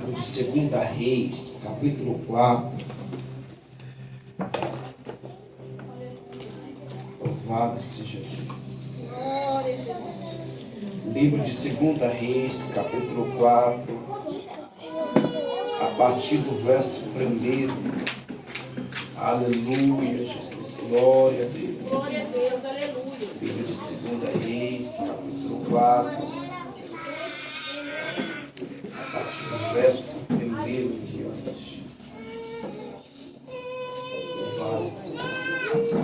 livro de 2 Reis, capítulo 4. Louvado seja Deus. Livro de 2 Reis, capítulo 4, a partir do verso 1. Aleluia, Jesus. Glória a Deus. Glória a Deus, aleluia. Livro de 2 Reis, capítulo 4. A partir do verso 1 em diante. Louvado seja Deus.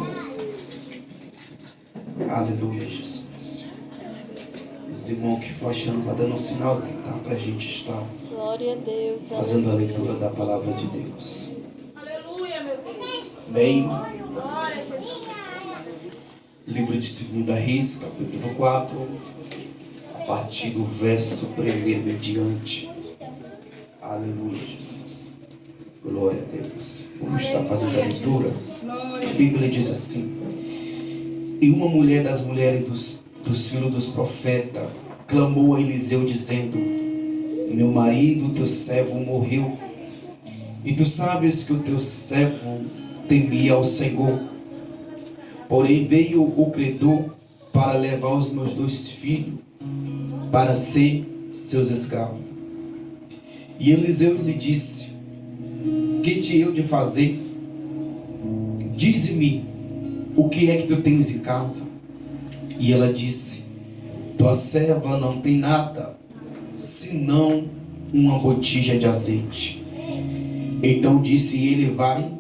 Aleluia, Jesus. Os irmãos que for achando, vai dando um sinalzinho, tá? Pra gente estar Glória a Deus. fazendo a leitura da palavra de Deus. Aleluia, meu Deus. Amém? Glória a Jesus. Livro de 2 Reis, capítulo 4, a partir do verso 1 em diante. Aleluia, Jesus. Glória a Deus. Vamos estar fazendo a leitura. A Bíblia diz assim: E uma mulher das mulheres dos filhos dos profetas clamou a Eliseu dizendo: Meu marido, teu servo, morreu. E tu sabes que o teu servo temia ao Senhor. Porém veio o credor para levar os meus 2 filhos para ser seus escravos. E Eliseu lhe disse: Que te eu de fazer? Dize-me, o que é que tu tens em casa? E ela disse: Tua serva não tem nada, senão uma botija de azeite. Então disse ele: Vai,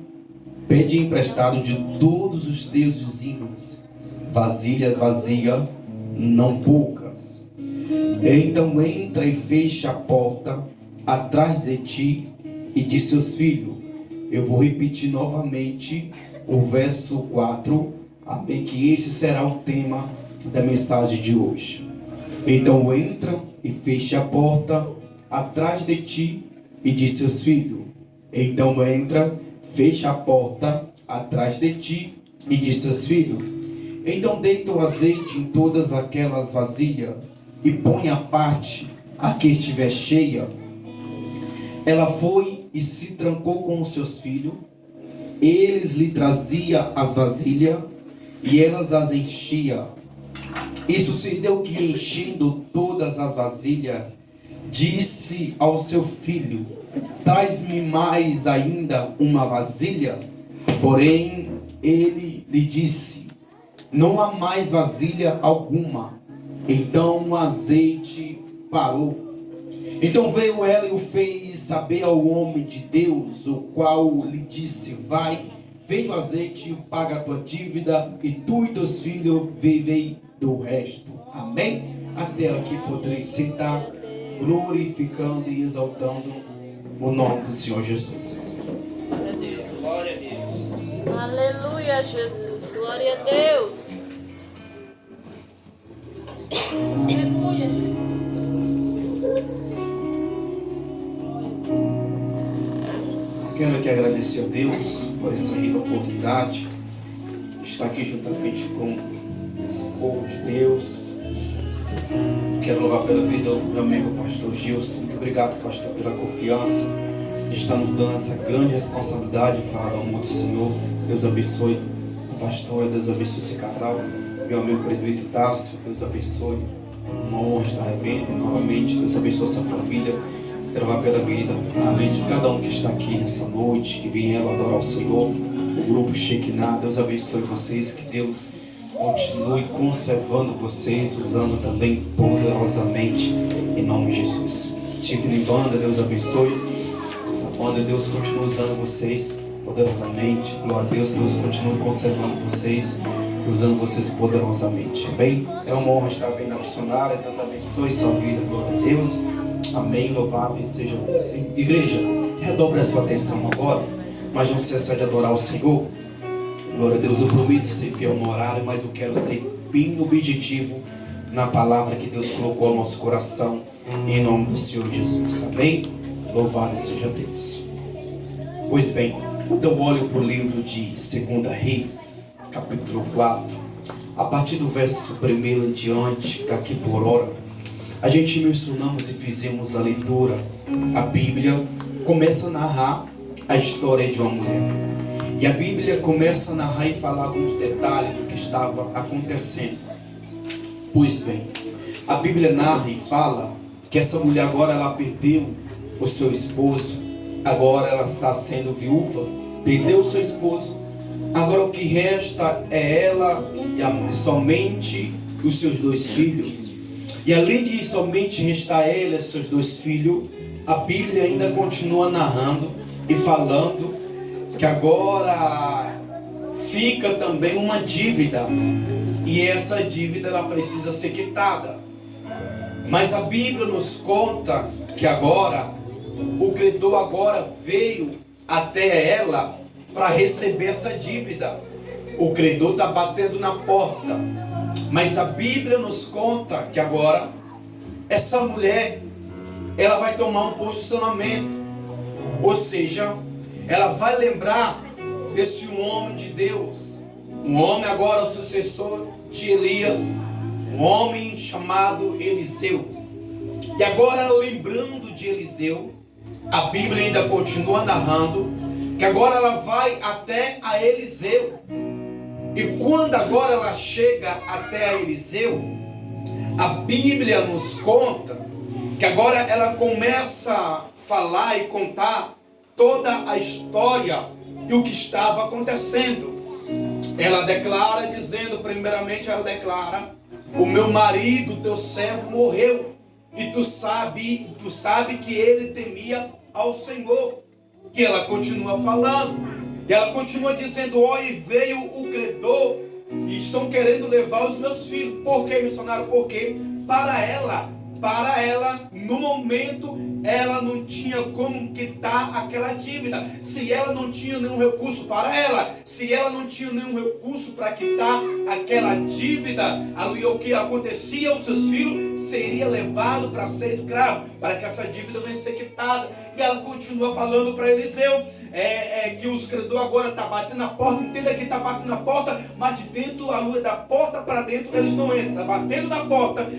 pede emprestado de todos os teus vizinhos vasilhas vazias, não poucas. Então entra e fecha a porta atrás de ti e de seus filhos. Eu vou repetir novamente o verso 4, amém, que esse será o tema da mensagem de hoje. Então entra e fecha a porta atrás de ti e de seus filhos. Então entra, fecha a porta atrás de ti e de seus filhos. Então deita o azeite em todas aquelas vasilhas e põe à parte a que estiver cheia. Ela foi e se trancou com os seus filhos. Eles lhe traziam as vasilhas e elas as enchiam. E sucedeu que, enchendo todas as vasilhas, disse ao seu filho: Traz-me mais ainda uma vasilha. Porém ele lhe disse: Não há mais vasilha alguma. Então o azeite parou. Então veio ela e o fez saber ao homem de Deus, o qual lhe disse: Vai, vende o azeite e paga a tua dívida, e tu e teus filhos vivem do resto. Amém? Até aqui podereis sentar, glorificando e exaltando o nome do Senhor Jesus. Glória a Deus. Aleluia, Jesus. Glória a Deus. Aleluia, Jesus. Quero aqui agradecer a Deus por essa rica oportunidade de estar aqui juntamente com esse povo de Deus. Quero louvar pela vida do meu amigo pastor Gilson. Muito obrigado, pastor, pela confiança de estar nos dando essa grande responsabilidade de falar do amor do Senhor. Deus abençoe a pastora, Deus abençoe esse casal. Meu amigo presbítero Tássio, Deus abençoe. Uma honra estar revendo novamente. Deus abençoe essa família. Quero louvar pela vida, amém, de cada um que está aqui nessa noite, que vieram adorar o Senhor. O grupo Shekinah, Deus abençoe vocês. Que Deus continue conservando vocês, usando também poderosamente, em nome de Jesus. Tive em banda, Deus abençoe. Essa banda, Deus continue usando vocês poderosamente. Glória a Deus, Deus continue conservando vocês, usando vocês poderosamente. Amém? É uma honra estar bem na missionária. Deus abençoe sua vida. Glória a Deus. Amém. Louvado seja Deus. Igreja, redobre a sua atenção agora, mas não cessa de adorar o Senhor. Glória a Deus. Eu prometo ser fiel no horário, mas eu quero ser bem objetivo na palavra que Deus colocou no nosso coração, em nome do Senhor Jesus. Amém. Louvado seja Deus. Pois bem, então olho para o livro de 2 Reis, capítulo 4, a partir do verso 1 em diante, aqui por hora. a gente mencionamos e fizemos a leitura, a Bíblia começa a narrar a história de uma mulher. E a Bíblia começa a narrar e falar alguns detalhes do que estava acontecendo. Pois bem, a Bíblia narra e fala que essa mulher agora ela perdeu o seu esposo, agora ela está sendo viúva, perdeu o seu esposo, agora o que resta é ela e somente os seus 2 filhos. E além de somente restar ela e seus 2 filhos, a Bíblia ainda continua narrando e falando que agora fica também uma dívida, e essa dívida ela precisa ser quitada. Mas a Bíblia nos conta que agora o credor agora veio até ela para receber essa dívida. O credor está batendo na porta, mas a Bíblia nos conta que agora essa mulher ela vai tomar um posicionamento, ou seja, ela vai lembrar desse homem de Deus, um homem agora o sucessor de Elias, um homem chamado Eliseu. E agora, lembrando de Eliseu, a Bíblia ainda continua narrando que agora ela vai até a Eliseu. E quando agora ela chega até a Eliseu, a Bíblia nos conta que agora ela começa a falar e contar toda a história e o que estava acontecendo. Ela declara, dizendo, primeiramente ela declara: o meu marido, teu servo, morreu, e tu sabe que ele temia ao Senhor. E ela continua falando, e ela continua dizendo: ó, e veio o credor, e estão querendo levar os meus filhos. Por que, missionário? Porque para ela, no momento, ela não tinha como quitar aquela dívida. Se ela não tinha nenhum recurso para ela, se ela não tinha nenhum recurso para quitar aquela dívida, ali o que acontecia, os seus filhos seriam levados para ser escravos, para que essa dívida venha ser quitada. E ela continua falando para Eliseu, que os credores agora estão batendo na porta. Entenda que está batendo na porta, mas de dentro, a luz da porta para dentro eles não entram. Está batendo na porta,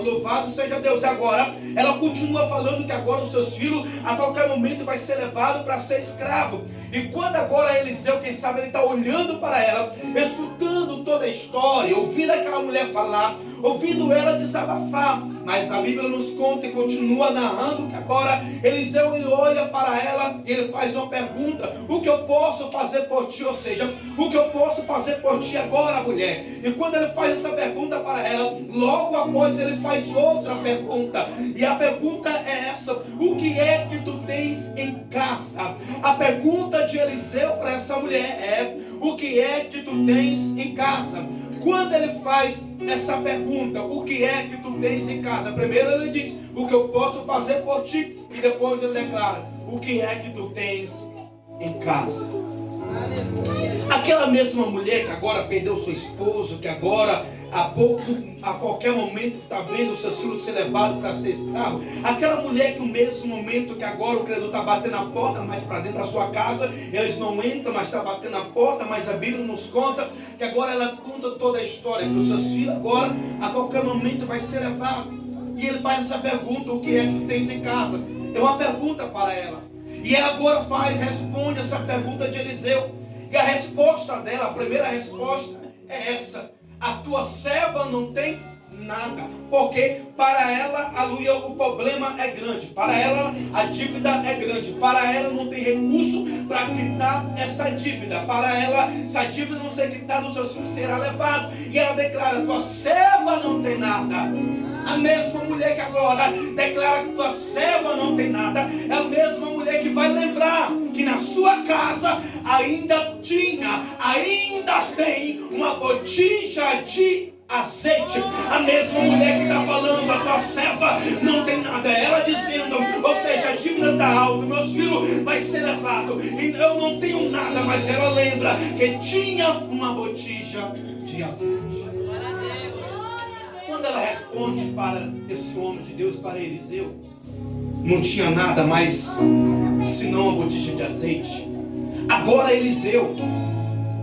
louvado seja Deus. E agora ela continua falando que agora os seus filhos a qualquer momento vai ser levado para ser escravo. E quando agora Eliseu, quem sabe, ele está olhando para ela, escutando toda a história, ouvindo aquela mulher falar, ouvindo ela desabafar. Mas a Bíblia nos conta e continua narrando que agora Eliseu, ele olha para ela e ele faz uma pergunta: o que eu posso fazer por ti? Ou seja, o que eu posso fazer por ti agora, mulher? E quando ele faz essa pergunta para ela, logo após ele faz outra pergunta. E a pergunta é essa: o que é que tu tens em casa? A pergunta de Eliseu para essa mulher é: o que é que tu tens em casa? Quando ele faz essa pergunta, o que é que tu tens em casa? Primeiro ele diz: o que eu posso fazer por ti? E depois ele declara: o que é que tu tens em casa? Aleluia. Aquela mesma mulher que agora perdeu seu esposo, que agora a qualquer momento está vendo os seus filhos ser levados para ser escravo. Aquela mulher que no mesmo momento que agora o credor está batendo na porta, mas para dentro da sua casa eles não entram, mas está batendo na porta. Mas a Bíblia nos conta que agora ela conta toda a história, que os seus filhos agora a qualquer momento vai ser levado. E ele faz essa pergunta: o que é que tu tens em casa? É uma pergunta para ela. E ela agora responde essa pergunta de Eliseu. E a resposta dela, a primeira resposta é essa: a tua serva não tem nada. Porque para ela, aleluia, o problema é grande. Para ela, a dívida é grande. Para ela, não tem recurso para quitar essa dívida. Para ela, se a dívida não ser quitada, os seus filhos serão levados. E ela declara: tua serva não tem nada. A mesma mulher que agora declara que tua serva não tem nada, é a mesma mulher que vai lembrar que na sua casa ainda tem uma botija de azeite. A mesma mulher que está falando: a tua serva não tem nada. Ela dizendo, ou seja, a dívida está alta, meus filhos vai ser levado e eu não tenho nada. Mas ela lembra que tinha uma botija de azeite. Quando ela responde para esse homem de Deus, para Eliseu, não tinha nada mais senão uma botija de azeite. Agora Eliseu,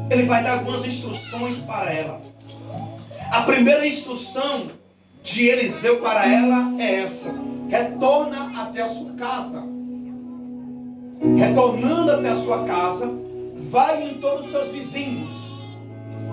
ele vai dar algumas instruções para ela. A primeira instrução de Eliseu para ela é essa: retorna até a sua casa. Retornando até a sua casa, vai em todos os seus vizinhos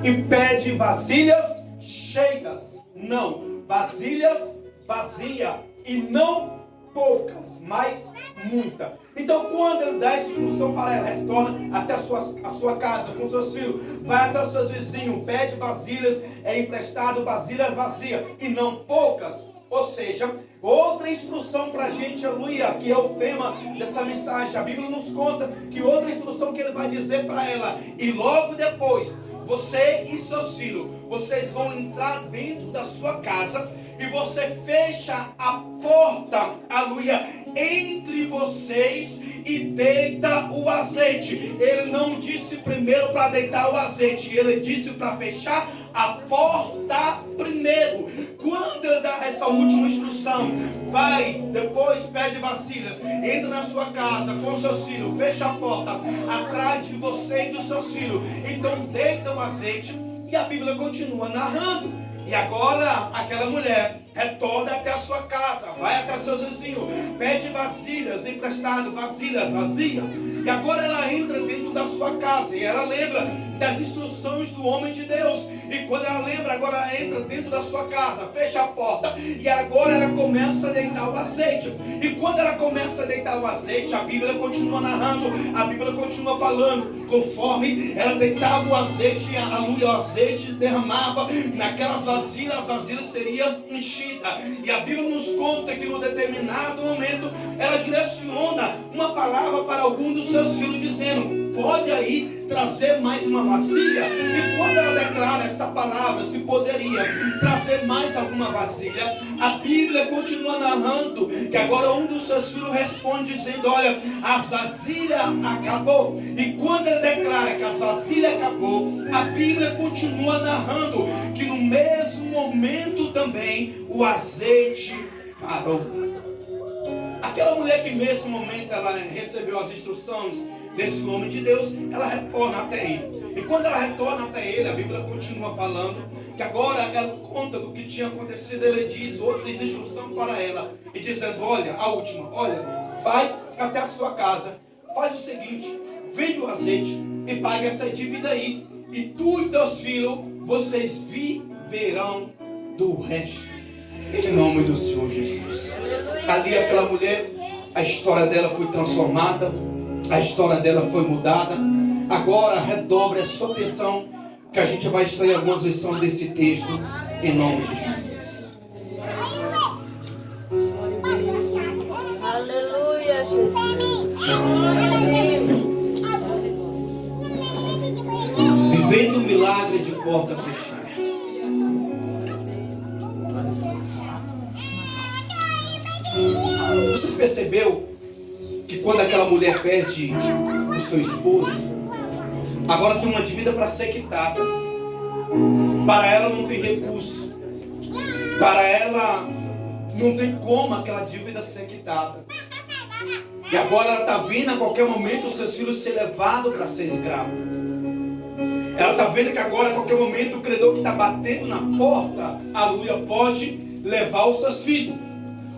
e pede vasilhas cheias. Não, vasilhas vazias, e não poucas, mas muita. Então, quando ele dá essa instrução para ela, retorna até a sua casa com seus filhos, vai até os seus vizinhos, pede vasilhas, é emprestado vasilhas vazias e não poucas. Ou seja, outra instrução para a gente, aleluia, que é o tema dessa mensagem. A Bíblia nos conta que outra instrução que ele vai dizer para ela: e logo depois, você e seus filhos, vocês vão entrar dentro da sua casa e você fecha a porta, aleluia, entre vocês e deita o azeite. Ele não disse primeiro para deitar o azeite, ele disse para fechar a porta primeiro. Quando ele dá essa última instrução, vai, depois pede vasilhas, entra na sua casa com seus filhos, fecha a porta atrás de você e dos seus filhos, então deita o azeite. E a Bíblia continua narrando. E agora aquela mulher retorna até a sua casa, vai até seus vizinhos, pede vasilhas emprestado, vasilhas vazias. E agora ela entra dentro da sua casa e ela lembra das instruções do homem de Deus. E quando ela lembra, agora ela entra dentro da sua casa, fecha a porta e agora ela começa a deitar o azeite. E quando ela começa a deitar o azeite, a Bíblia continua narrando, a Bíblia continua falando. Conforme ela deitava o azeite, o azeite derramava naquelas vasilhas, as vasilhas seriam enchidas. E a Bíblia nos conta que num determinado momento ela direciona uma palavra para algum dos seus filhos, dizendo: pode aí trazer mais uma vasilha. E quando ela declara essa palavra, se poderia trazer mais alguma vasilha, a Bíblia continua narrando que agora um dos seus filhos responde dizendo: olha, as vasilhas acabou. E quando ele declara que as vasilhas acabou, a Bíblia continua narrando que no mesmo momento também o azeite parou. Aquela mulher que nesse momento ela recebeu as instruções desse homem de Deus, ela retorna até ele. E quando ela retorna até ele, a Bíblia continua falando que agora ela conta do que tinha acontecido. Ele diz outras instruções para ela e dizendo: olha, a última, olha, vai até a sua casa, faz o seguinte, vende o azeite e paga essa dívida aí, e tu e teus filhos, vocês viverão do resto. Em nome do Senhor Jesus. Ali aquela mulher, a história dela foi transformada, a história dela foi mudada. Agora redobre a sua atenção, que a gente vai extrair algumas lições desse texto, em nome de Jesus. Aleluia, Jesus. Vivendo o milagre de porta fechada. Vocês perceberam que quando aquela mulher perde o seu esposo, agora tem uma dívida para ser quitada. Para ela não tem recurso. Para ela não tem como aquela dívida ser quitada. E agora ela está vendo a qualquer momento os seus filhos ser levados para ser escravo. Ela está vendo que agora a qualquer momento o credor que está batendo na porta, aleluia, pode levar os seus filhos.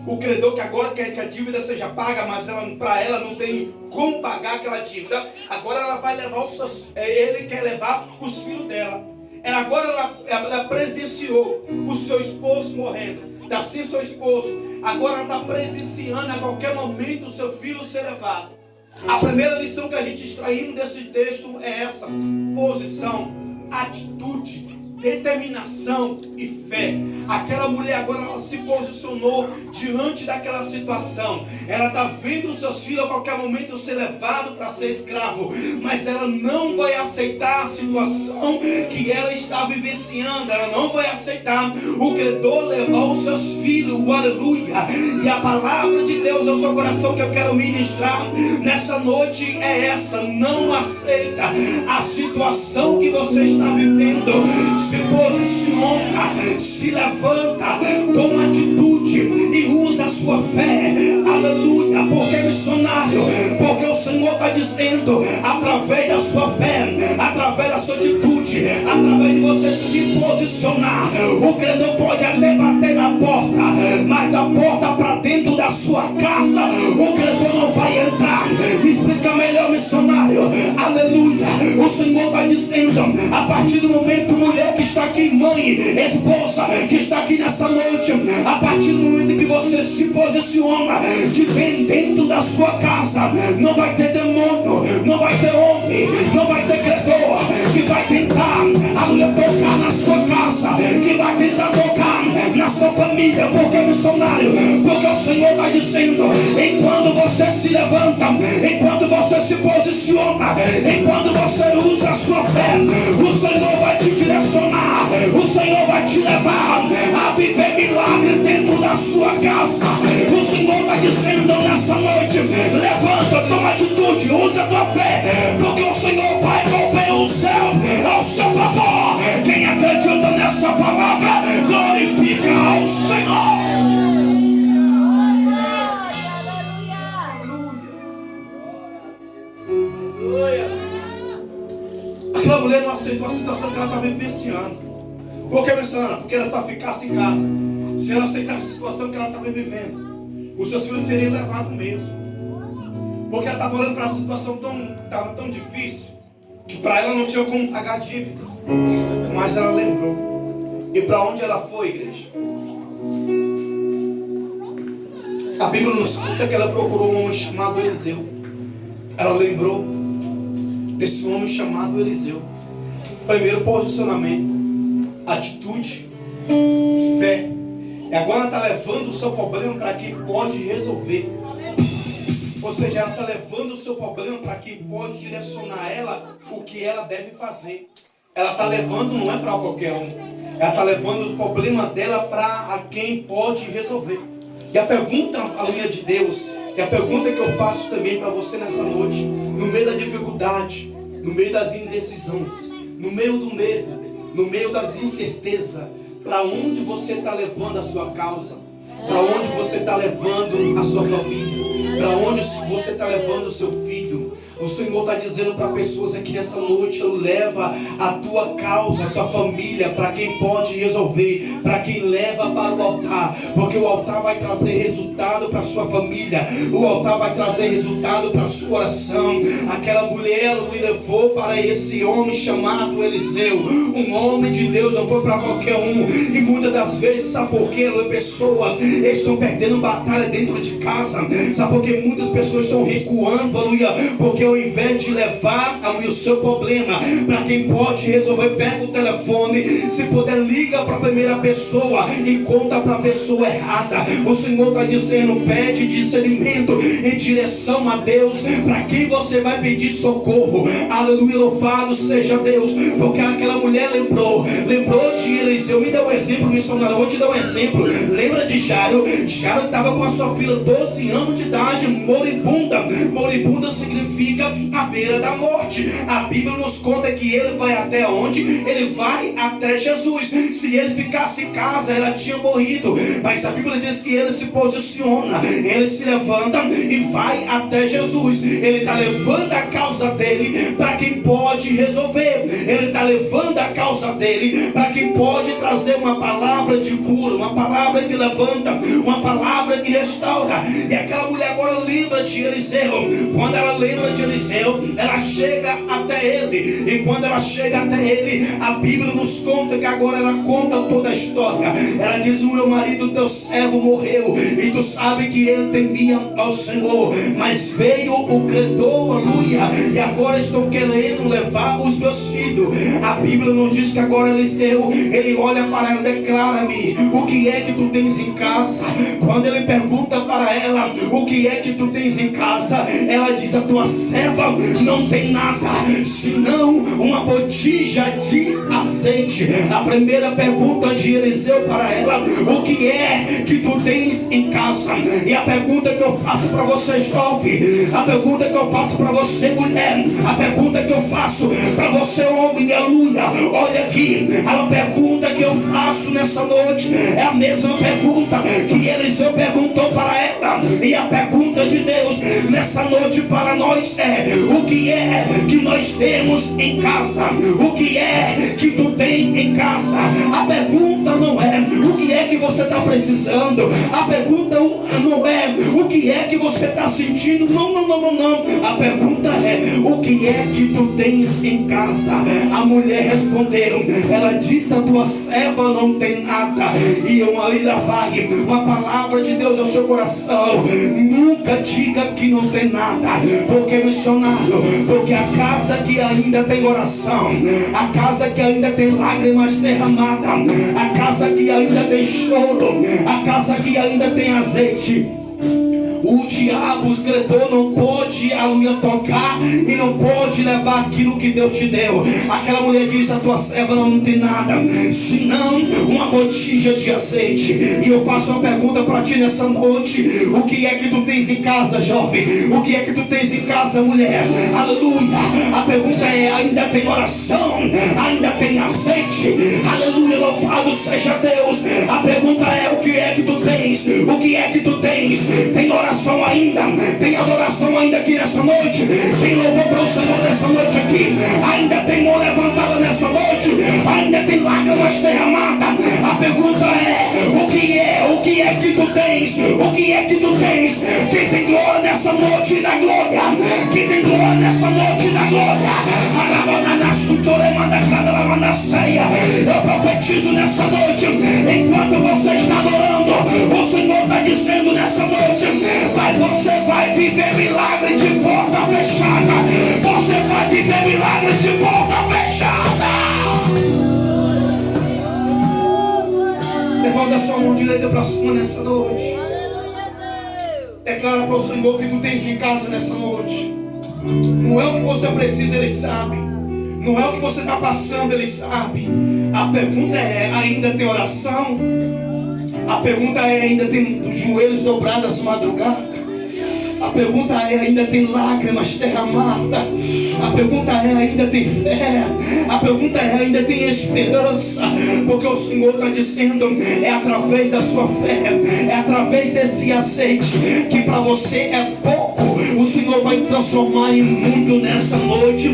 O credor que agora quer que a dívida seja paga, mas para ela não tem como pagar aquela dívida. Agora ela vai levar ele quer levar os filhos dela. Ela presenciou o seu esposo morrendo. Está sem seu esposo. Agora ela está presenciando a qualquer momento o seu filho ser levado. A primeira lição que a gente extraímos desse texto é essa: posição, atitude, determinação e fé. Aquela mulher agora ela se posicionou diante daquela situação. Ela está vendo os seus filhos a qualquer momento ser levados para ser escravo, mas ela não vai aceitar a situação que ela está vivenciando. Ela não vai aceitar o credor levar os seus filhos, aleluia. E a palavra de Deus ao seu coração que eu quero ministrar nessa noite é essa: não aceita a situação que você está vivendo. Se posiciona, se levanta, toma atitude e usa a sua fé, aleluia. Porque missionário, porque o Senhor está dizendo, através da sua fé, através da sua atitude, através de você se posicionar, o credor pode até bater na porta, mas a porta para dentro da sua casa, o credor não vai entrar. Me explica melhor, missionário. Aleluia. O Senhor está dizendo, a partir do momento, mulher que está aqui, mãe, esposa que está aqui nessa noite, a partir do momento que você se posiciona de dentro da sua casa, não vai ter demônio, não vai ter homem, não vai ter credor que vai tentar, aleluia, tocar na sua casa, que vai tentar tocar na sua família. Porque, missionário, porque o Senhor está dizendo, enquanto você se levanta, enquanto você se posiciona, enquanto você usa a sua fé, o Senhor vai te direcionar, o Senhor vai te levar a viver milagre dentro da sua casa. O Senhor está dizendo nessa noite, levanta, toma atitude, usa a tua fé, porque o Senhor vai mover o céu ao seu favor. Quem acredita nessa palavra, glorifica ao Senhor. Aquela mulher não aceitou a situação que ela estava vivenciando. Por que, missionária? Porque ela só ficasse em casa. Se ela aceitasse a situação que ela estava vivendo, os seus filhos seriam levados mesmo. Porque ela estava olhando para a situação estava tão difícil, que para ela não tinha como pagar a dívida. Mas ela lembrou. E para onde ela foi, igreja? A Bíblia nos conta que ela procurou um homem chamado Eliseu. Ela lembrou desse homem chamado Eliseu. Primeiro posicionamento, atitude, fé. E agora ela está levando o seu problema para quem pode resolver. Ou seja, ela está levando o seu problema para quem pode direcionar ela o que ela deve fazer. Ela está levando, não é para qualquer um. Ela está levando o problema dela para quem pode resolver. E a pergunta, aleluia, de Deus, e a pergunta que eu faço também para você nessa noite, no meio da dificuldade, no meio das indecisões, no meio do medo, no meio das incertezas, para onde você está levando a sua causa? Para onde você está levando a sua família? Para onde você está levando o seu filho? O Senhor está dizendo para pessoas aqui nessa noite, leva a tua causa, a tua família, para quem pode resolver, para quem leva para o altar, porque o altar vai trazer resultado para a sua família, o altar vai trazer resultado para a sua oração. Aquela mulher me levou para esse homem chamado Eliseu, um homem de Deus, não foi para qualquer um. E muitas das vezes, sabe por quê? Pessoas estão perdendo batalha dentro de casa, sabe por quê? Muitas pessoas estão recuando, aleluia, porque ao invés de levar o seu problema para quem pode resolver, pega o telefone, se puder liga para a primeira pessoa e conta para a pessoa errada. O Senhor está dizendo, pede discernimento em direção a Deus, para quem você vai pedir socorro. Aleluia, louvado seja Deus, porque aquela mulher lembrou de Eliseu. Me dá um exemplo, missionário, eu vou te dar um exemplo. Lembra de Jairo? Jairo estava com a sua filha 12 anos de idade, moribunda. Moribunda significa à beira da morte. A Bíblia nos conta que ele vai até onde? Ele vai até Jesus. Se ele ficasse em casa, ela tinha morrido. Mas a Bíblia diz que ele se posiciona, ele se levanta e vai até Jesus. Ele está levando a causa dele para quem pode resolver. Ele está levando a causa dele para quem pode trazer uma palavra de cura, uma palavra que levanta, uma palavra que restaura. E aquela mulher agora lembra de Eliseu. Quando ela lembra de Eliseu, ela chega até ele. E quando ela chega até ele, a Bíblia nos conta que agora ela conta toda a história. Ela diz, o meu marido, teu servo, morreu, e tu sabe que ele temia ao Senhor, mas veio o credor, aleluia, e agora estão querendo levar os meus filhos. A Bíblia nos diz que agora Eliseu, ele olha para ela, declara-me, o que é que tu tens em casa? Quando ele pergunta para ela, o que é que tu tens em casa? Ela diz, a tua serva serva não tem nada senão uma botija de azeite. A primeira pergunta de Eliseu para ela: o que é que tu tens em casa? E a pergunta que eu faço para você, jovem, a pergunta que eu faço para você, mulher, a pergunta que eu faço para você, homem, aleluia, olha aqui, a pergunta que eu faço nessa noite é a mesma pergunta que Eliseu perguntou para ela. E a pergunta de Deus nessa noite para nós é: o que é que nós temos em casa? O que é que tu tem em casa? A pergunta não é o que é que você está precisando. A pergunta não é o que é que você está sentindo. Não. A pergunta é: o que é que tu tens em casa? A mulher respondeu, ela disse: a tua serva não tem nada. E ainda vai uma palavra de Deus ao seu coração: nunca diga que não tem nada, porque missionário, porque a casa que ainda tem oração, a casa que ainda tem lágrimas derramadas, a casa que ainda tem choro, a casa que ainda tem azeite, o diabo, o escritor, não pode, aleluia, tocar e não pode levar aquilo que Deus te deu. Aquela mulher diz: a tua serva não tem nada senão uma botija de azeite. E eu faço uma pergunta para ti nessa noite: o que é que tu tens em casa, jovem? O que é que tu tens em casa, mulher? Aleluia. A pergunta é: ainda tem oração? Ainda tem azeite? Aleluia, louvado seja Deus. A pergunta é: o que é que tu tens? O que é que tu tens? Tem oração ainda? Tem adoração ainda aqui nessa noite? Tem louvor para o Senhor nessa noite aqui? Ainda tem mão levantada nessa noite? Ainda tem lágrimas derramadas? A pergunta é: o que é que tu tens? O que é que tu tens? Quem tem glória nessa noite da glória? Quem tem glória nessa noite da glória? Eu profetizo nessa noite, enquanto você está adorando, o Senhor está dizendo nessa noite: você vai viver milagre de porta fechada. Você vai viver milagre de porta fechada. Levanta sua mão direita para cima nessa noite. Declara para o Senhor que tu tens em casa nessa noite. Não é o que você precisa, Ele sabe. Não é o que você está passando, Ele sabe. A pergunta é: ainda tem oração? A pergunta é: ainda tem os joelhos dobrados madrugada? A pergunta é: ainda tem lágrimas derramadas? A pergunta é: ainda tem fé? A pergunta é: ainda tem esperança? Porque o Senhor está dizendo: é através da sua fé, é através desse azeite que para você é pouco, o Senhor vai transformar em mundo nessa noite,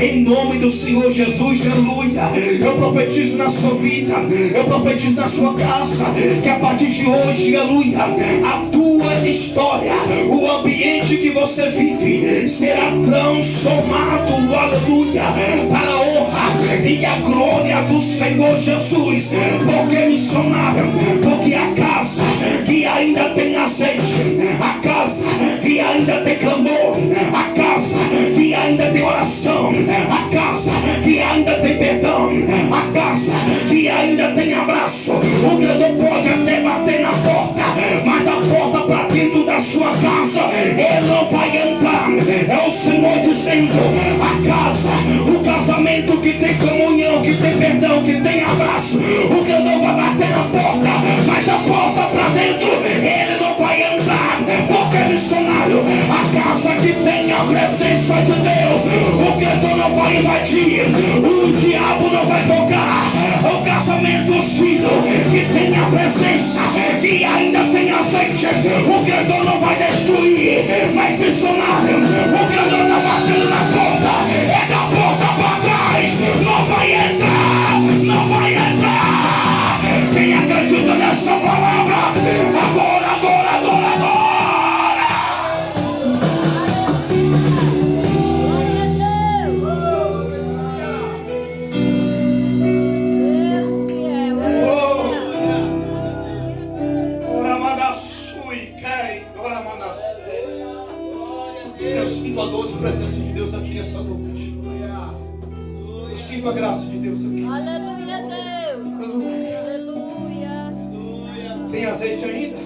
em nome do Senhor Jesus, aleluia. Eu profetizo na sua vida, eu profetizo na sua casa, que a partir de hoje, aleluia, a tua história, o ambiente que você vive será transformado, aleluia, para a honra e a glória do Senhor Jesus. Porque missionário, porque a casa que ainda tem azeite, a casa que ainda tem clamor, a casa que ainda tem oração, a casa que ainda tem perdão, a casa que ainda tem abraço, o credor pode até bater na porta, mas da porta para dentro da sua casa ele não vai entrar. É o Senhor dizendo: a casa, o casamento que tem comunhão, que tem perdão, que tem abraço, o credor vai bater na porta, mas da porta para dentro ele não vai entrar. Porque missionário, a casa que tem a presença de Deus, o credor não vai invadir, o diabo não vai tocar. O casamento, os filhos que tem a presença, que ainda tem azeite, o credor não vai destruir. Mas missionário, o credor está batendo na porta, é da porta para trás, não vai entrar, não vai entrar. Quem acredita nessa palavra, agora, adora, adora, adora. Eu sinto a doce presença de Deus aqui nessa noite. Eu sinto a graça de Deus aqui. Aleluia, Deus. Aleluia. Tem azeite ainda?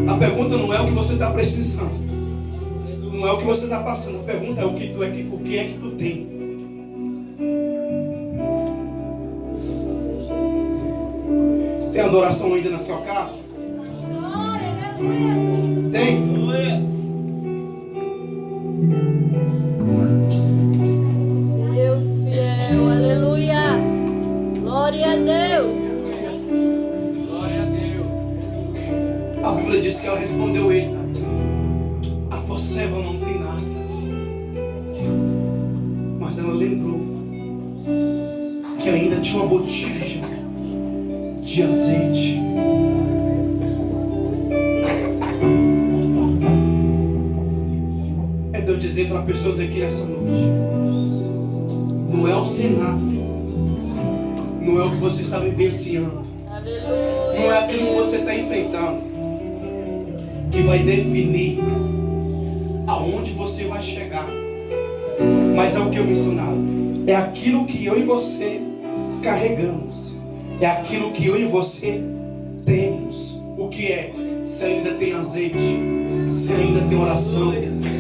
A pergunta não é o que você está precisando, não é o que você está passando. A pergunta é o que é que tu tem. Tem adoração ainda na sua casa? Tem? Deus fiel, aleluia. Glória a Deus. Glória a Deus. A Bíblia diz que ela respondeu ele: a tua serva não tem nada. Mas ela lembrou que ainda tinha uma botija de azeite. É Deus dizer para pessoas aqui nessa noite: não é o cenário, não é o que você está vivenciando, Aleluia. não é aquilo que você está enfrentando que vai definir aonde você vai chegar. Mas é o que eu me ensinaram. É aquilo que eu e você carregamos. É aquilo que eu e você temos. O que é? Se ainda tem azeite, se ainda tem oração,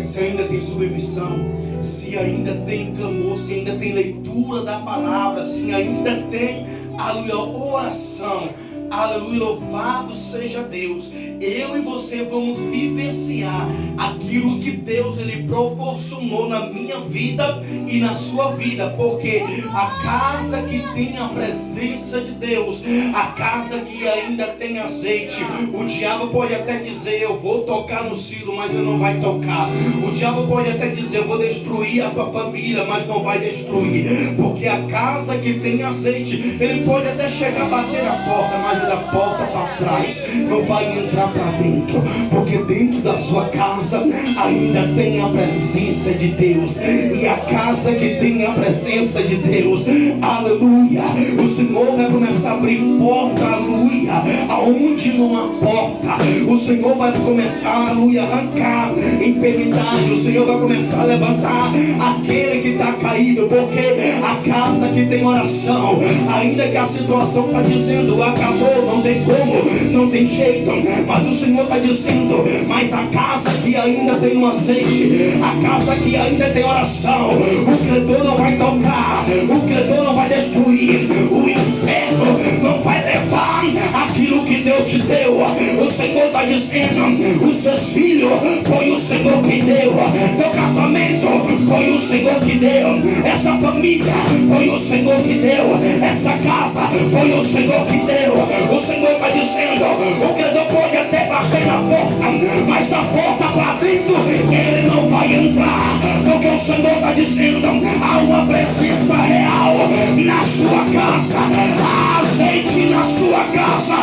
se ainda tem submissão, se ainda tem clamor, se ainda tem leitura da palavra, se ainda tem, aleluia, oração. Aleluia, louvado seja Deus. Eu e você vamos vivenciar aquilo que Deus ele proporcionou na minha vida e na sua vida, porque a casa que tem a presença de Deus, a casa que ainda tem azeite, o diabo pode até dizer: eu vou tocar no silo, mas ele não vai tocar. O diabo pode até dizer: eu vou destruir a tua família, mas não vai destruir, porque a casa que tem azeite, ele pode até chegar a bater na porta, mas da porta para trás não vai entrar para dentro, porque dentro da sua casa ainda tem a presença de Deus. E a casa que tem a presença de Deus, aleluia, o Senhor vai começar a abrir porta, aleluia, aonde não há porta. O Senhor vai começar, aleluia, arrancar enfermidade. O Senhor vai começar a levantar aquele que está caído, porque a casa que tem oração, ainda que a situação está dizendo acabou, não tem como, não tem jeito, mas o Senhor está dizendo: mas a casa que ainda tem um azeite, a casa que ainda tem oração, o credor não vai tocar, o credor não vai destruir, o inferno não vai levar aquilo que Deus te deu. O Senhor está dizendo: os seus filhos foi o Senhor que deu, teu casamento foi o Senhor que deu, essa família foi o Senhor que deu, essa casa foi o Senhor que deu. O Senhor está dizendo: o credor pode até bater na porta, mas da porta para dentro ele não vai entrar, porque o Senhor está dizendo: há uma presença real na sua casa, há azeite na sua casa.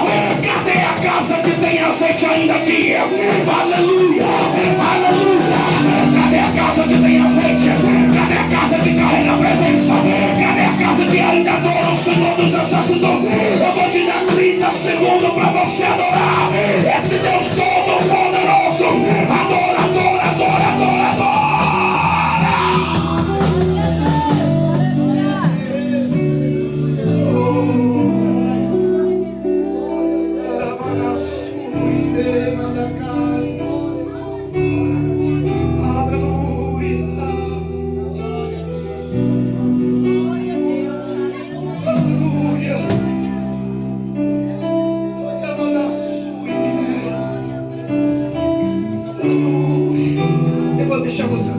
Cadê a casa que tem azeite ainda aqui? Aleluia, aleluia. Cadê a casa que tem azeite? Cadê a casa que carrega a presença? Cadê a casa que ainda adora o Senhor dos Exércitos? Eu vou te dar 30 segundos para você adorar esse Deus todo poderoso. Adora, adora, adora, adora, adora. Deixa você.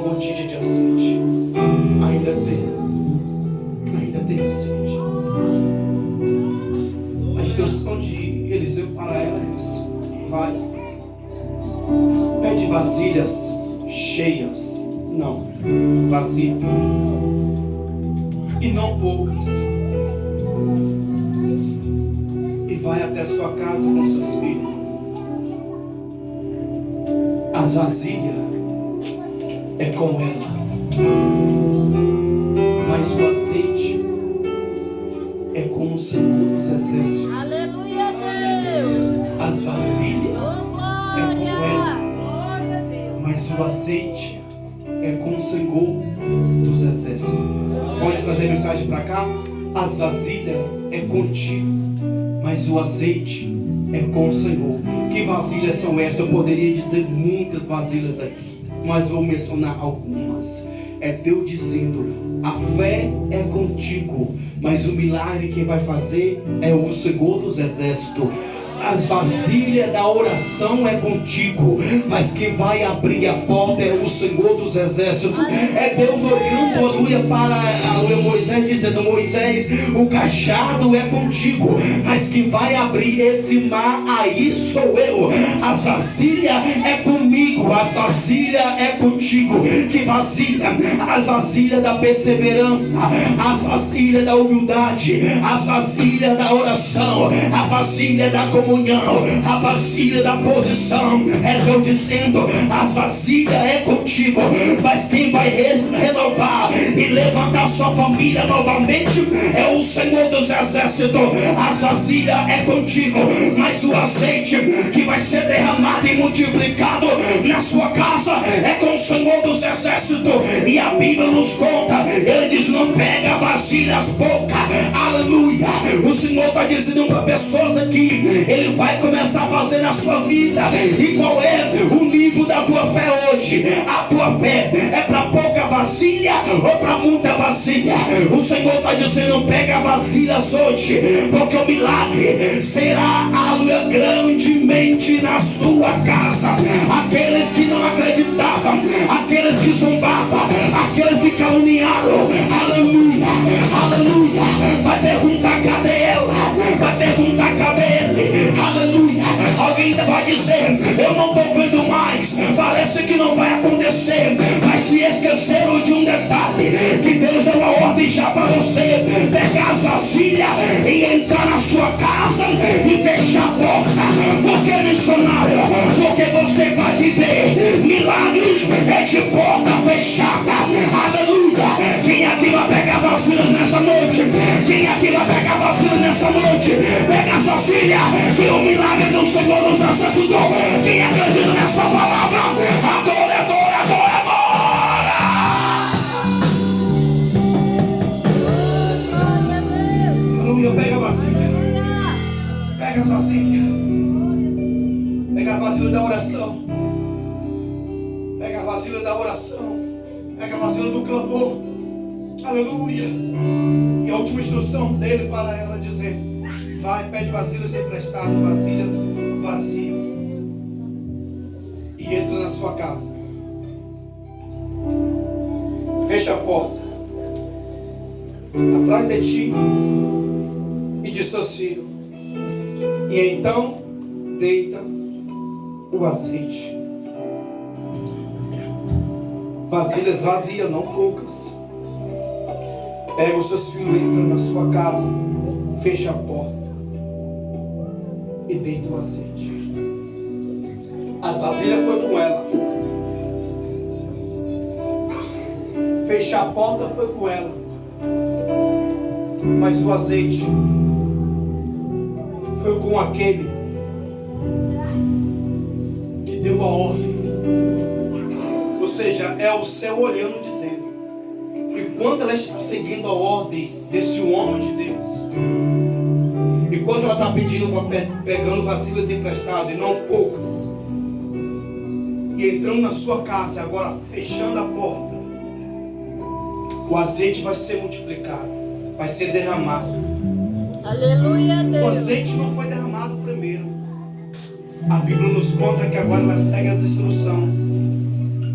botija de azeite. Ainda tem azeite. A instrução de Eliseu para ela é essa: vai, pede vasilhas cheias, não, vazio, e não poucas, e vai até a sua casa com seus filhos. As vasilhas é com ela, mas o azeite é com o Senhor dos Exércitos. Aleluia, Deus. As vasilhas Oh, é com ela, glória a Deus. mas o azeite é com o Senhor dos Exércitos. Pode trazer mensagem para cá? As vasilhas é contigo, mas o azeite é com o Senhor. Que vasilhas são essas? Eu poderia dizer muitas vasilhas aqui, mas vou mencionar algumas. É Deus dizendo: a fé é contigo, mas o milagre quem vai fazer é o Senhor dos Exércitos. As vasilhas da oração é contigo, mas quem vai abrir a porta é o Senhor dos Exércitos. É Deus olhando, aleluia, para Moisés, dizendo: Moisés, o cajado é contigo, mas quem vai abrir esse mar aí sou eu. As vasilhas é comigo, as vasilhas é contigo. Que vasilha? As vasilhas da perseverança, as vasilhas da humildade, as vasilhas da oração, a vasilha da comunhão, a vasilha da posição. É Deus dizendo: as vasilhas é contigo, mas quem vai renovar e levantar sua família novamente é o Senhor dos Exércitos. As vasilhas é contigo, mas o azeite que vai ser derramado e multiplicado na sua casa é com o Senhor dos Exércitos. E a Bíblia nos conta, ele diz: não pega vasilhas poucas. Aleluia. O Senhor está dizendo para pessoas aqui: ele vai começar a fazer na sua vida. E qual é o nível da tua fé hoje? A tua fé é para pouca vasilha ou para muita vasilha? O Senhor está dizendo: pega vasilhas hoje, porque o milagre será grandemente na sua casa. Aqueles que não acreditavam, aqueles que zombavam, aqueles que caluniaram, aleluia, aleluia, vai perguntar: cadê ela? Vai perguntar: cadê ele? Aleluia. Alguém vai dizer: eu não estou vendo mais, parece que não vai acontecer. Mas se esqueceram de um detalhe, que Deus deu a ordem já para você pegar as vasilhas e entrar na sua casa e fechar a porta. Por que, missionário? Porque você vai viver milagres é de porta fechada. Aleluia. Quem aqui vai pegar vasilhas nessa noite? Quem aqui vai pegar vasilhas nessa noite? Pega as vasilhas, que o milagre do Senhor nos acessou. Quem acredita nessa palavra? Adora, adora, adora, adora. Glória a Deus. Aleluia. Pega a vasilha. Aleluia. Pega as vasilhas. Pega a vasilha da oração. Pega a vasilha da oração. Pega a vasilha do clamor. Aleluia. E a última instrução dele para ela, dizendo: vai, pede vasilhas emprestadas, vasilhas vazias, e entra na sua casa. Fecha a porta atrás de ti e de seus filhos. E então deita o azeite. Vasilhas vazias, não poucas. Pega os seus filhos, entra na sua casa, fecha a porta e deita o azeite. As vasilhas foi com ela. Fechar a porta foi com ela. Mas o azeite foi com aquele que deu a ordem. Ou seja, é o céu olhando, dizendo: enquanto ela está seguindo a ordem desse homem de Deus, enquanto ela está pegando vasilhas emprestadas, e não poucas, e entrando na sua casa, agora fechando a porta, o azeite vai ser multiplicado, vai ser derramado. Aleluia, O Deus. azeite não foi derramado primeiro. A Bíblia nos conta que agora ela segue as instruções.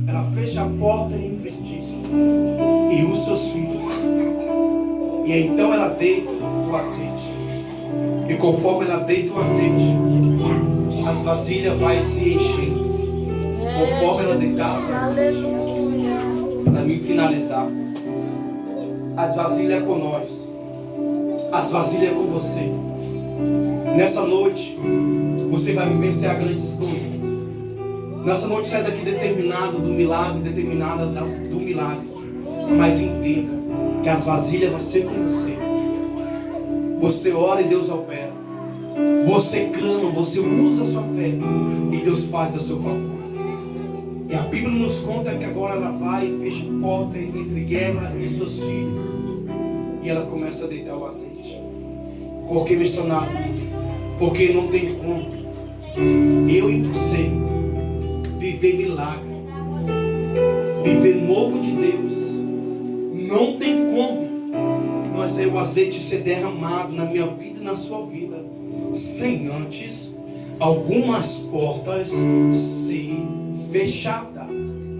Ela fecha a porta e vestido e os seus filhos. E então ela deita o azeite. E conforme ela deita o azeite, as vasilhas vai se enchendo. Conforme ela deitava, Aleluia. para mim finalizar, as vasilhas é com nós, as vasilhas é com você. Nessa noite você vai vivenciar grandes coisas. Nessa noite sai daqui determinado do milagre, determinada do milagre. Mas entenda que as vasilhas vão ser com você. Você ora e Deus opera. Você clama, você usa a sua fé e Deus faz a seu favor. E a Bíblia nos conta que agora ela vai e fecha a porta entre ela e seus filhos. E ela começa a deitar o azeite. Por que, missionário? Porque não tem como eu e você viver milagre, viver novo de Deus. Não tem como nós ver o azeite ser derramado na minha vida e na sua vida sem antes algumas portas se fechadas.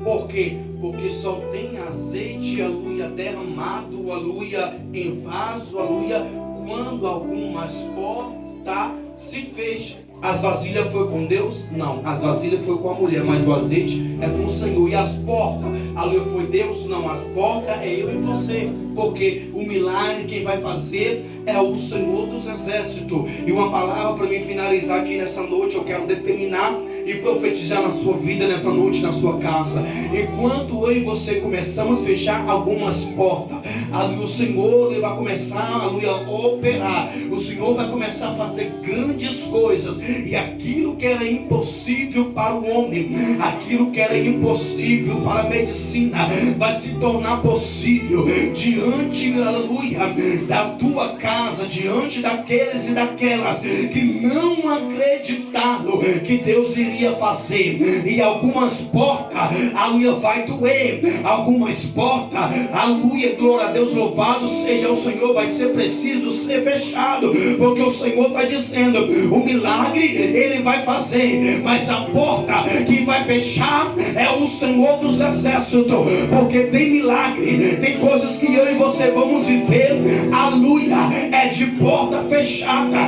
Por quê? Porque só tem azeite, aleluia, derramado, aleluia, em vaso, aleluia, quando algumas portas se fecham. As vasilhas foi com Deus? Não, as vasilhas foi com a mulher, mas o azeite é com o Senhor. E as portas, aleluia, foi Deus? Não, as portas é eu e você. Porque o milagre quem vai fazer é o Senhor dos Exércitos. E uma palavra para me finalizar aqui nessa noite, eu quero determinar e profetizar na sua vida nessa noite, na sua casa. Enquanto eu e você começamos a fechar algumas portas, aleluia, o Senhor vai começar, aleluia, a operar. O Senhor vai começar a fazer grandes coisas. E aquilo que era impossível para o homem, aquilo que era impossível para a medicina, vai se tornar possível diante, aleluia, da tua casa, diante daqueles e daquelas que não acreditaram que Deus iria fazer. E algumas portas, aleluia, vai doer. Algumas portas, aleluia, glória a Deus, louvado seja o Senhor, vai ser preciso ser fechado. Porque o Senhor está dizendo, o milagre Ele vai fazer, mas a porta que vai fechar é o Senhor dos Exércitos. Porque tem milagre, tem coisas que eu e você vamos viver, aleluia, é de porta fechada.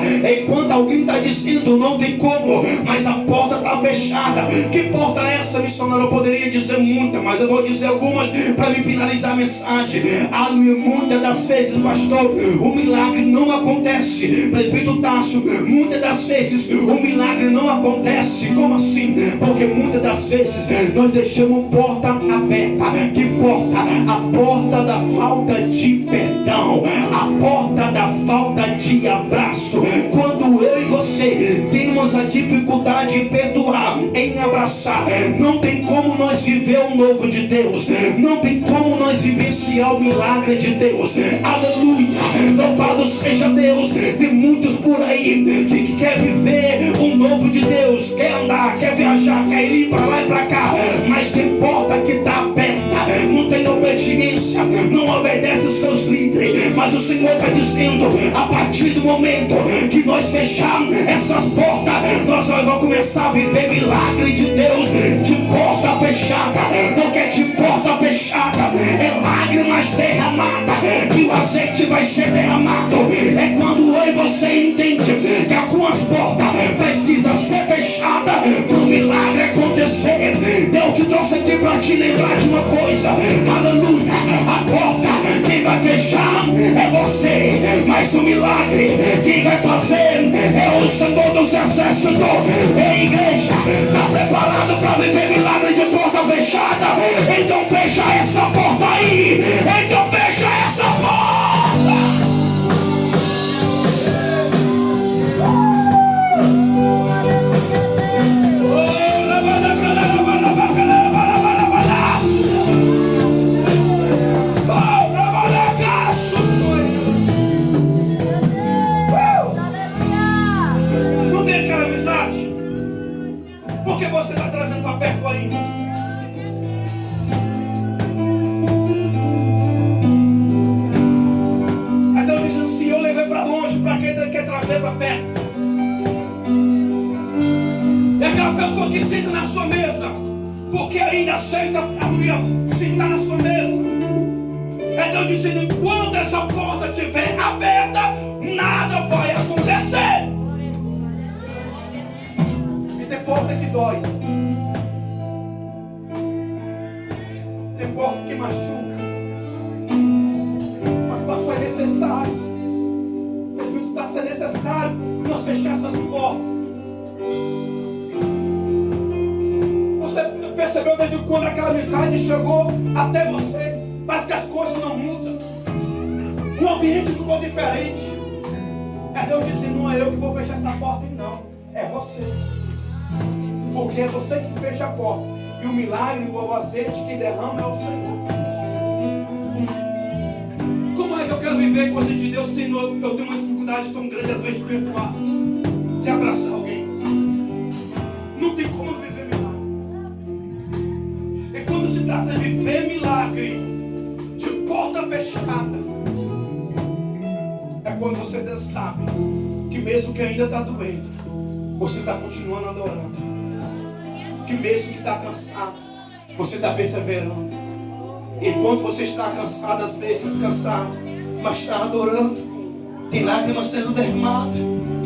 Enquanto alguém está dizendo não tem como, mas a porta está fechada. Que porta é essa, missionário? Eu poderia dizer muitas, mas eu vou dizer algumas para me finalizar a mensagem. Aleluia, muitas das vezes, pastor, o milagre não acontece. Presbítero Tássio, muitas das vezes o milagre não acontece. Como assim? Porque muitas das vezes nós deixamos porta aberta. Que porta? A porta da falta de perdão, a porta da falta de abraço. Quando eu e você temos a dificuldade em perdoar, em abraçar, não tem como nós viver o novo de Deus, não tem como nós vivenciar o milagre de Deus. Aleluia, louvado seja Deus. Tem muitos por aí que quer viver o novo de Deus, quer andar, quer viajar, quer ir para lá e para cá, mas tem porta que está aberta, não tem obediência, não obedece os seus líderes. Mas o Senhor está dizendo, a partir do momento que nós fecharmos essas portas, nós vamos começar a viver milagre de Deus de porta fechada. Porque de porta fechada é lágrimas derramadas, e o azeite vai ser derramado. É quando eu e você entende que algumas portas precisam ser fechadas para o milagre acontecer. Deus te trouxe aqui para te lembrar de uma coisa, aleluia, a porta quem vai fechar é você, mas o milagre quem vai fazer é o Senhor dos Exércitos. Ei, igreja, está preparado para viver milagre de porta fechada? Então fecha essa porta aí, então fecha essa porta. Porque você está trazendo para perto ainda. Aí Deus diz assim, eu levei para longe, para quem quer trazer para perto? É aquela pessoa que senta na sua mesa, porque ainda aceita, aleluia, sentar na sua Deus dizendo: enquanto essa porta estiver aberta, nada vai acontecer. E tem porta que dói, tem porta que machuca, mas pastor, é necessário. O Espírito está sendo necessário nós fechar essas portas. Você percebeu desde quando aquela mensagem chegou até você? Parece que as coisas não mudam. O ambiente ficou diferente. É Deus dizendo: não é eu que vou fechar essa porta, não. É você. Porque é você que fecha a porta. E o milagre, o azeite que derrama é o Senhor. Como é que eu quero viver coisas de Deus, Senhor? Eu tenho uma dificuldade tão grande às vezes de perdoar, de abraçar alguém. Não tem como viver milagre. E quando se trata de viver milagre, de porta fechada, é quando você sabe que mesmo que ainda está doendo, você está continuando adorando. Que mesmo que está cansado, você está perseverando. Enquanto você está cansado, às vezes cansado, mas está adorando, tem lágrimas sendo derramadas.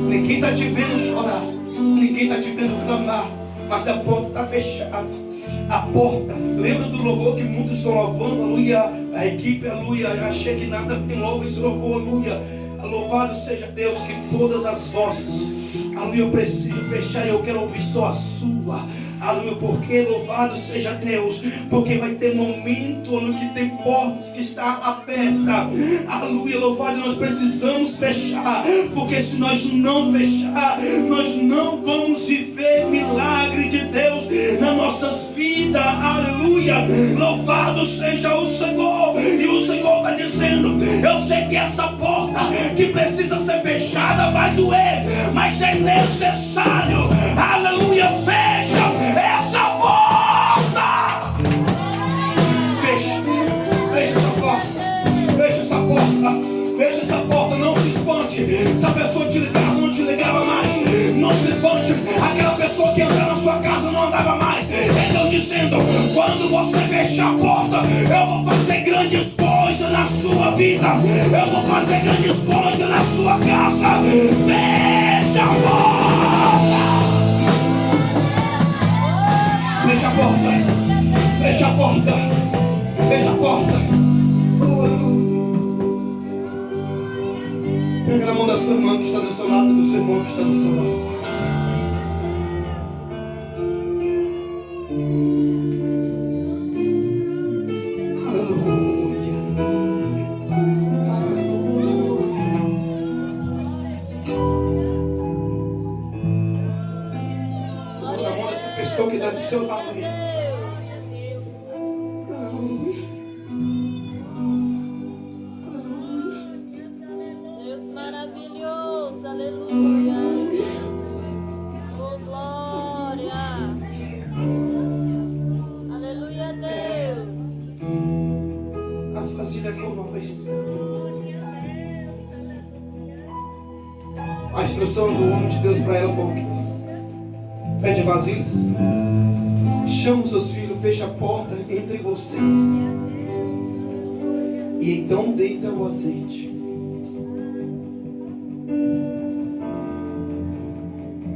Ninguém está te vendo chorar, ninguém está te vendo clamar, mas a porta está fechada. A porta, lembra do louvor que muitos estão louvando, aleluia, a equipe, aleluia, achei que nada me louva esse louvor, aleluia. Louvado seja Deus, que todas as vozes, aleluia, eu preciso fechar e eu quero ouvir só a sua. Aleluia, porque louvado seja Deus, porque vai ter momento, aleluia, que tem portas que está aberta. Aleluia, louvado, nós precisamos fechar, porque se nós não fechar, nós não vamos viver milagre de Deus nas nossas vidas. Aleluia, louvado seja o Senhor. E o Senhor está dizendo: eu sei que essa porta que precisa ser fechada vai doer, mas é necessário. Aleluia, fecha essa porta. Fecha essa porta. Fecha essa porta. Fecha essa porta. Não se espante. Se a pessoa te ligava, não te ligava mais. Não se espante. Aquela pessoa que entrava na sua casa não andava mais. Então dizendo: quando você fechar a porta, eu vou fazer grandes coisas na sua vida. Eu vou fazer grandes coisas na sua casa. Fecha a porta. Fecha a porta, fecha a porta, fecha a porta. Pega na mão da sua irmã que está do seu lado, do seu irmão que está do seu lado. Aleluia, aleluia. Segura na mão dessa pessoa que está do seu lado aí. Deus maravilhoso, aleluia. Oh, glória. Aleluia, Deus. As vasilhas com nós. A instrução do homem de Deus para ela foi o quê? Pede vasilhas, chama os seus filhos, fecha a porta entre vocês e então deita o azeite.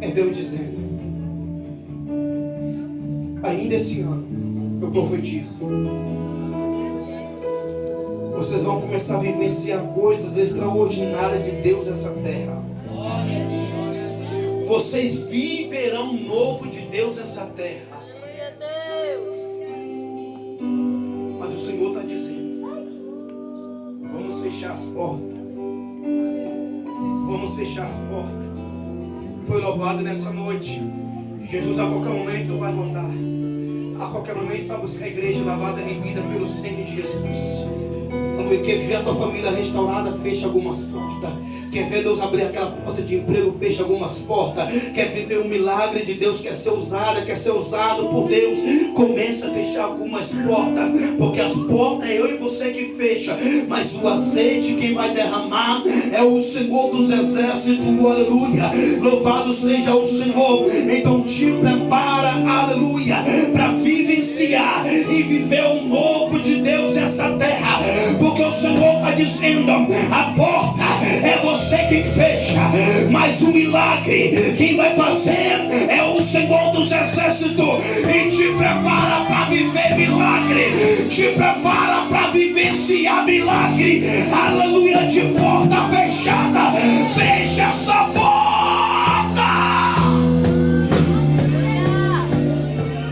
É Deus dizendo: ainda esse ano eu profetizo, vocês vão começar a vivenciar coisas extraordinárias de Deus nessa terra. Vocês viverão novo de Deus nessa terra. Aleluia, Deus. Mas o Senhor está dizendo: vamos fechar as portas. Vamos fechar as portas. Foi louvado nessa noite. Jesus a qualquer momento vai voltar. A qualquer momento vai buscar a igreja lavada e remida pelo sangue de Jesus. Quer ver a tua família restaurada, fecha algumas portas. Quer ver Deus abrir aquela porta de emprego, fecha algumas portas. Quer viver o milagre de Deus, quer ser usada, quer ser usado por Deus, começa a fechar algumas portas. Porque as portas é eu e você que fecha, mas o azeite quem vai derramar é o Senhor dos exércitos. Aleluia, louvado seja o Senhor. Então te prepara, aleluia, para vivenciar e viver o novo de Deus nessa terra. Porque o Senhor está dizendo: a porta é você quem fecha, mas o milagre quem vai fazer é o Senhor dos Exércitos. E te prepara para viver milagre, te prepara para vivenciar milagre. Aleluia. De porta fechada, fecha essa porta.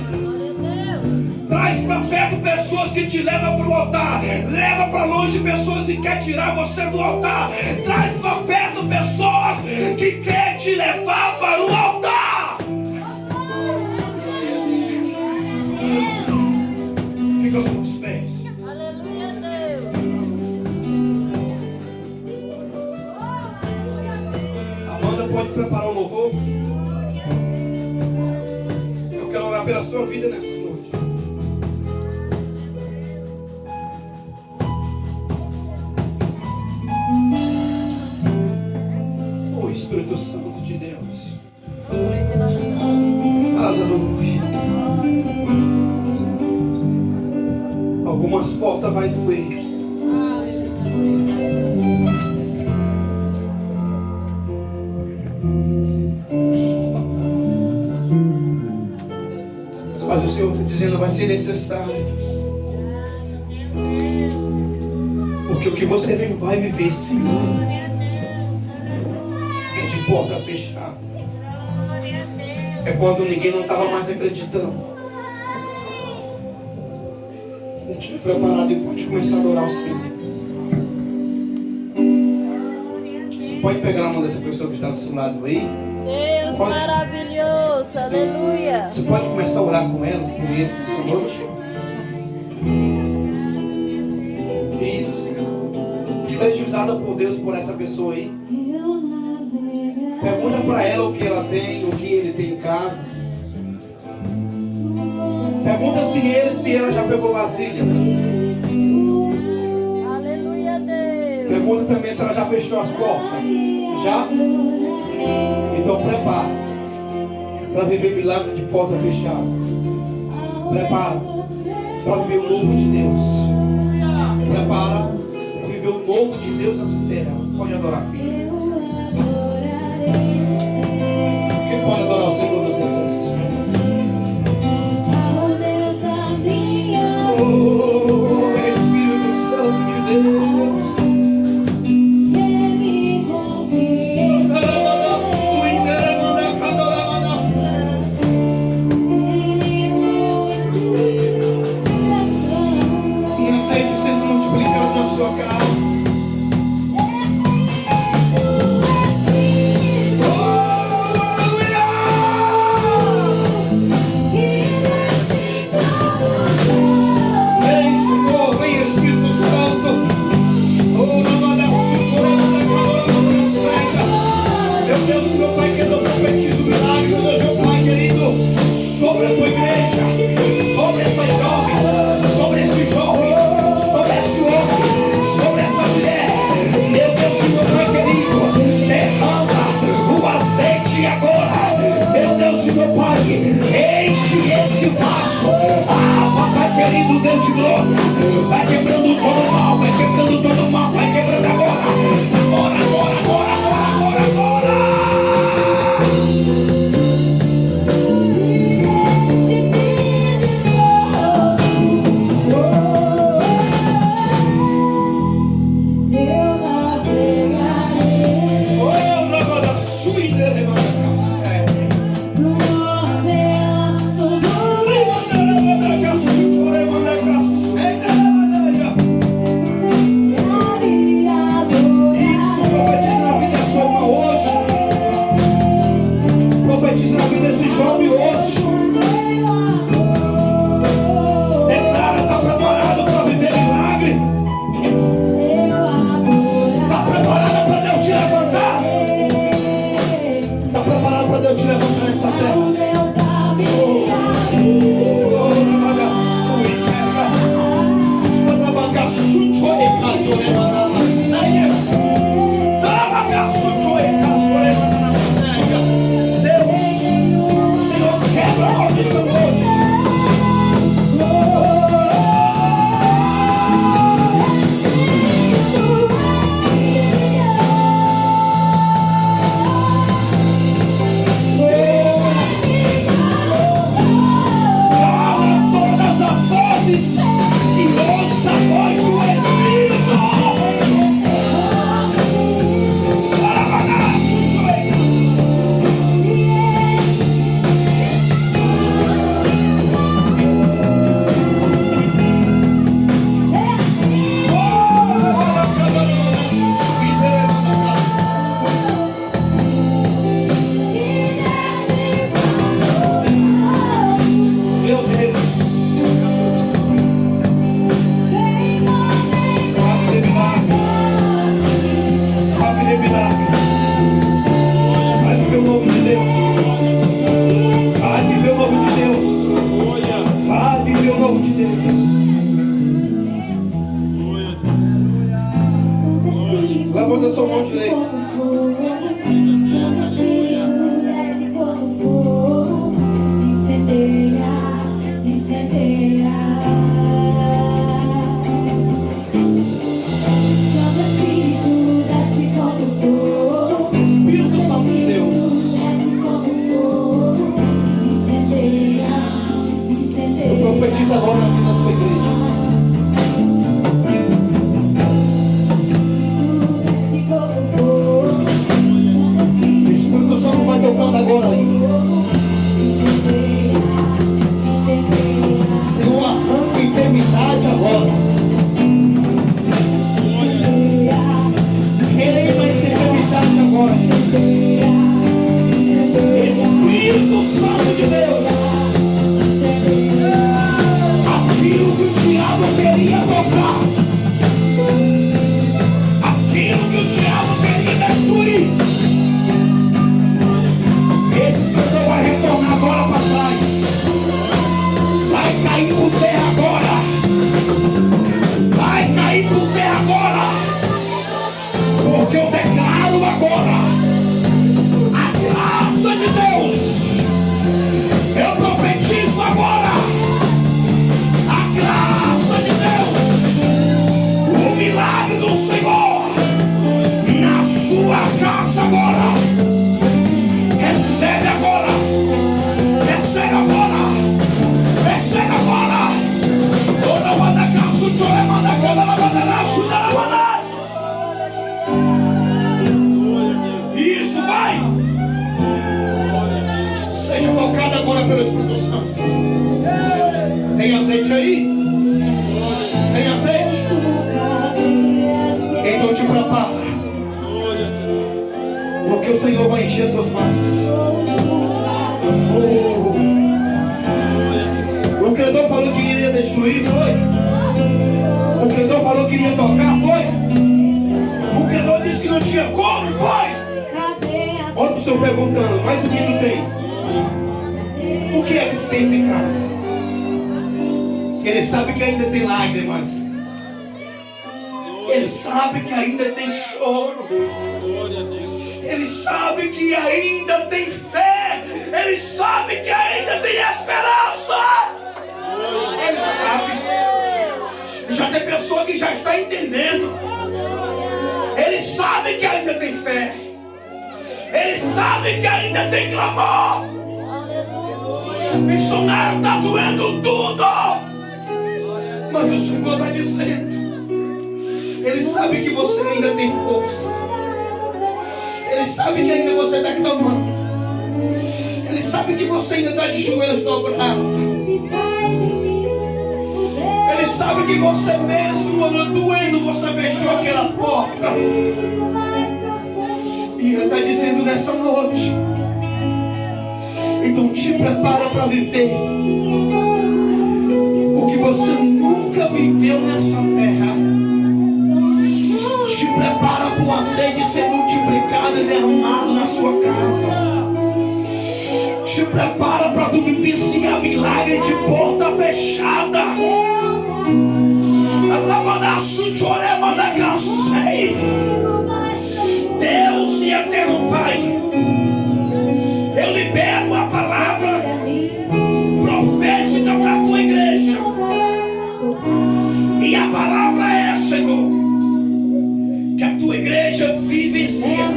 Glória a Deus. Traz para perto pessoas que te levam para o altar. Leva para longe pessoas que querem tirar você do altar. Traz para perto pessoas que querem te levar para o altar. Fica aos meus pés. Aleluia a Deus. Amanda, pode preparar o louvor? Eu quero orar pela sua vida nessa noite. Oh, Espírito Santo de Deus. Aleluia. Algumas portas vai doer. Mas o Senhor está dizendo: vai ser necessário. Porque o que você vai viver esse ano é de porta fechada. É quando ninguém não estava mais acreditando. A gente foi preparado e pode começar a adorar o Senhor. Você pode pegar a mão dessa pessoa que está do seu lado aí? Deus Pode. maravilhoso. Aleluia. Você pode começar a orar com ela, com ele, nessa noite? Isso. Seja usada por Deus por essa pessoa aí. Pergunta para ela o que ela tem, o que ele tem em casa. Pergunta se ela já pegou vasilha. Aleluia a Deus. Pergunta também se ela já fechou as portas. Já? Então prepara para viver milagre de porta fechada. Prepara para viver o novo de Deus. Prepara para viver o novo de Deus nessa terra. Pode adorar, filho. Quem pode adorar o Senhor dos Exércitos? Oh, Espírito Santo de Deus. Sendo multiplicado na sua casa. Vem, Senhor, vem, Espírito Santo. Meu Deus, meu Pai, que eu profetizo o milagre, meu Deus, meu Pai querido, sobre a tua igreja, sobre essas jovens, sobre esses jovens, sobre esse homem, sobre essa mulher. Meu Deus, meu Pai querido, derrama o azeite agora. Meu Deus, meu Pai, enche este vaso. Ah, Papai querido, Deus de glória, vai quebrando todo mal, vai quebrando todo mal, vai quebrando agora. Agora, agora, agora, agora, agora, agora. Profetiza na vida desse jovem hoje. Declara, está preparado para viver milagre? Está preparada para Deus te levantar? Está preparado para Deus te levantar nessa terra? Senhor, quebra a maldição hoje. levanta a sua mão direita. Espírito Santo de Deus, eu profetizo agora na vida da sua igreja. O Espírito Santo vai tocando agora aí. Senhor, arranca a enfermidade agora. Queima essa enfermidade agora. Espírito Santo de Deus, aquilo que o diabo queria tocar, aquilo que o diabo queria destruir, esse escândalo vai retornar agora para trás. Vai cair por terra agora. Vai cair por terra agora. Porque eu declaro agora a graça de Deus. Eu profetizo agora a graça de Deus. O milagre do Senhor na sua casa agora. Recebe agora. Recebe agora. Recebe agora. Ora manda caço, chora manda cana, manda laço, manda manda. Isso vai. Seja tocado agora pelo Espírito Santo. Tem azeite aí? Tem azeite? Então te prepara. Porque o Senhor vai encher seus mares. O credor falou que iria destruir, foi? O credor falou que iria tocar, foi? O credor disse que não tinha como, foi? Olha o Senhor perguntando, mas o que tu tem? O que é que tu tens em casa? Ele sabe que ainda tem lágrimas. Ele sabe que ainda tem choro. Ele sabe que ainda tem fé. Ele sabe que ainda tem esperança. Ele sabe. Já tem pessoa que já está entendendo. Ele sabe que ainda tem fé. Ele sabe que ainda tem clamor. Missionário, está doendo tudo. Mas o Senhor está dizendo. Ele sabe que você ainda tem força. Ele sabe que ainda você está clamando. Ele sabe que você ainda está de joelhos dobrados. Ele sabe que você mesmo, doendo, você fechou aquela porta. E Ele está dizendo nessa noite. Então te prepara para viver o que você nunca viveu nessa terra. Te prepara para o azeite ser multiplicado e derramado na sua casa. Te prepara para tu vivenciar milagre de porta fechada. Deus e eterno Pai, eu libero a palavra profética para a tua igreja. E a palavra é, Senhor, que a tua igreja viverá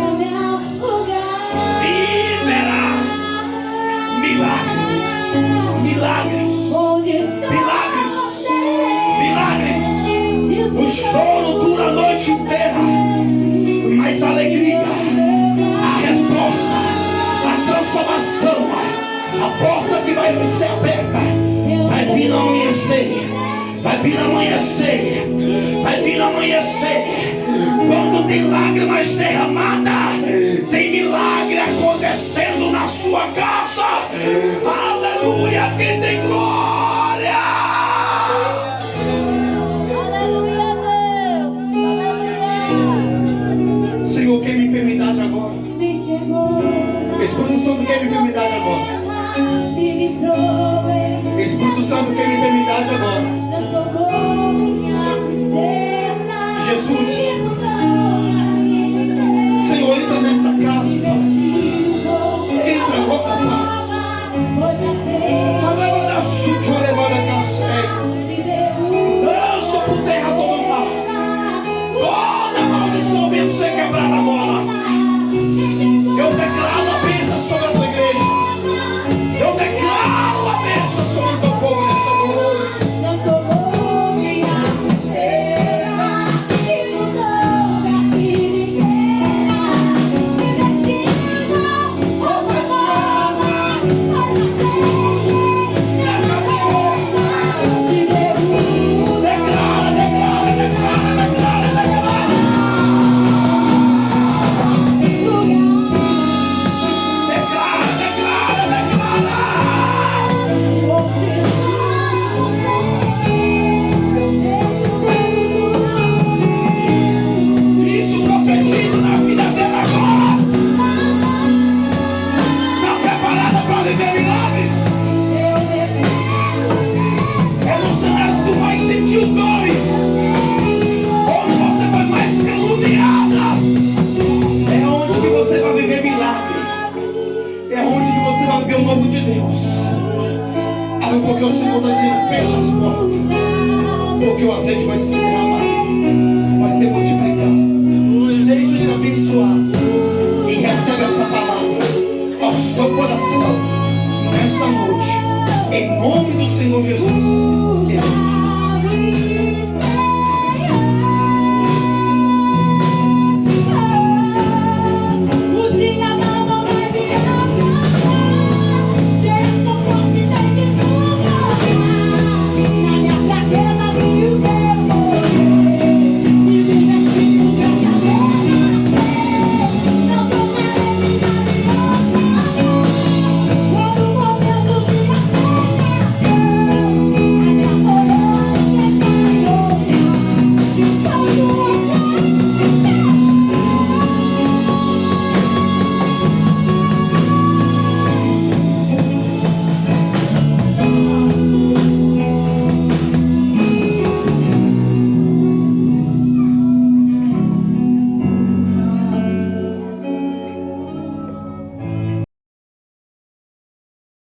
milagres, milagres, milagres, milagres. O choro dura a noite inteira, mas a alegria, a resposta, a transformação, a porta que vai ser aberta, vai vir no amanhecer, vai vir no amanhecer, vai vir no amanhecer. Quando tem lágrimas derramadas, tem milagre acontecendo na sua casa. Aleluia, quem tem glória. Aleluia, Deus. Aleluia. Senhor, queima enfermidade agora. Espírito Santo, queima enfermidade agora. Espírito Santo, queima enfermidade agora. Jesus, Em nome do Senhor Jesus.